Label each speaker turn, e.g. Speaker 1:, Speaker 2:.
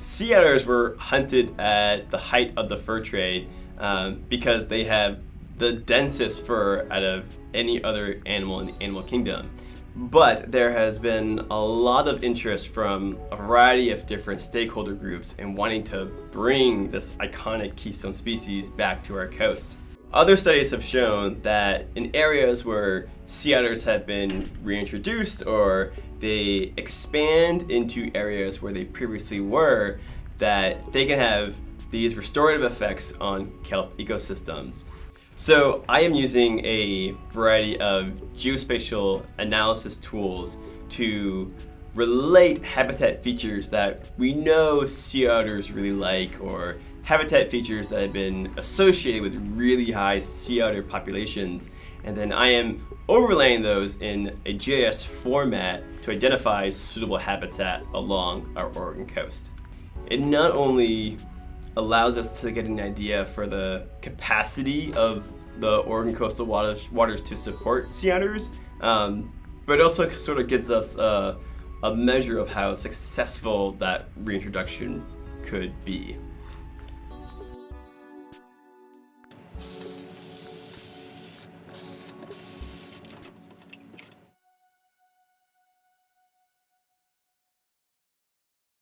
Speaker 1: Sea otters were hunted at the height of the fur trade because they have the densest fur out of any other animal in the animal kingdom. But there has been a lot of interest from a variety of different stakeholder groups in wanting to bring this iconic keystone species back to our coast. Other studies have shown that in areas where sea otters have been reintroduced or they expand into areas where they previously were, that they can have these restorative effects on kelp ecosystems. So I am using a variety of geospatial analysis tools to relate habitat features that we know sea otters really like, or habitat features that have been associated with really high sea otter populations, and then I am overlaying those in a GIS format to identify suitable habitat along our Oregon coast. It not only allows us to get an idea for the capacity of the Oregon coastal waters to support sea otters, but it also sort of gives us a measure of how successful that reintroduction could be.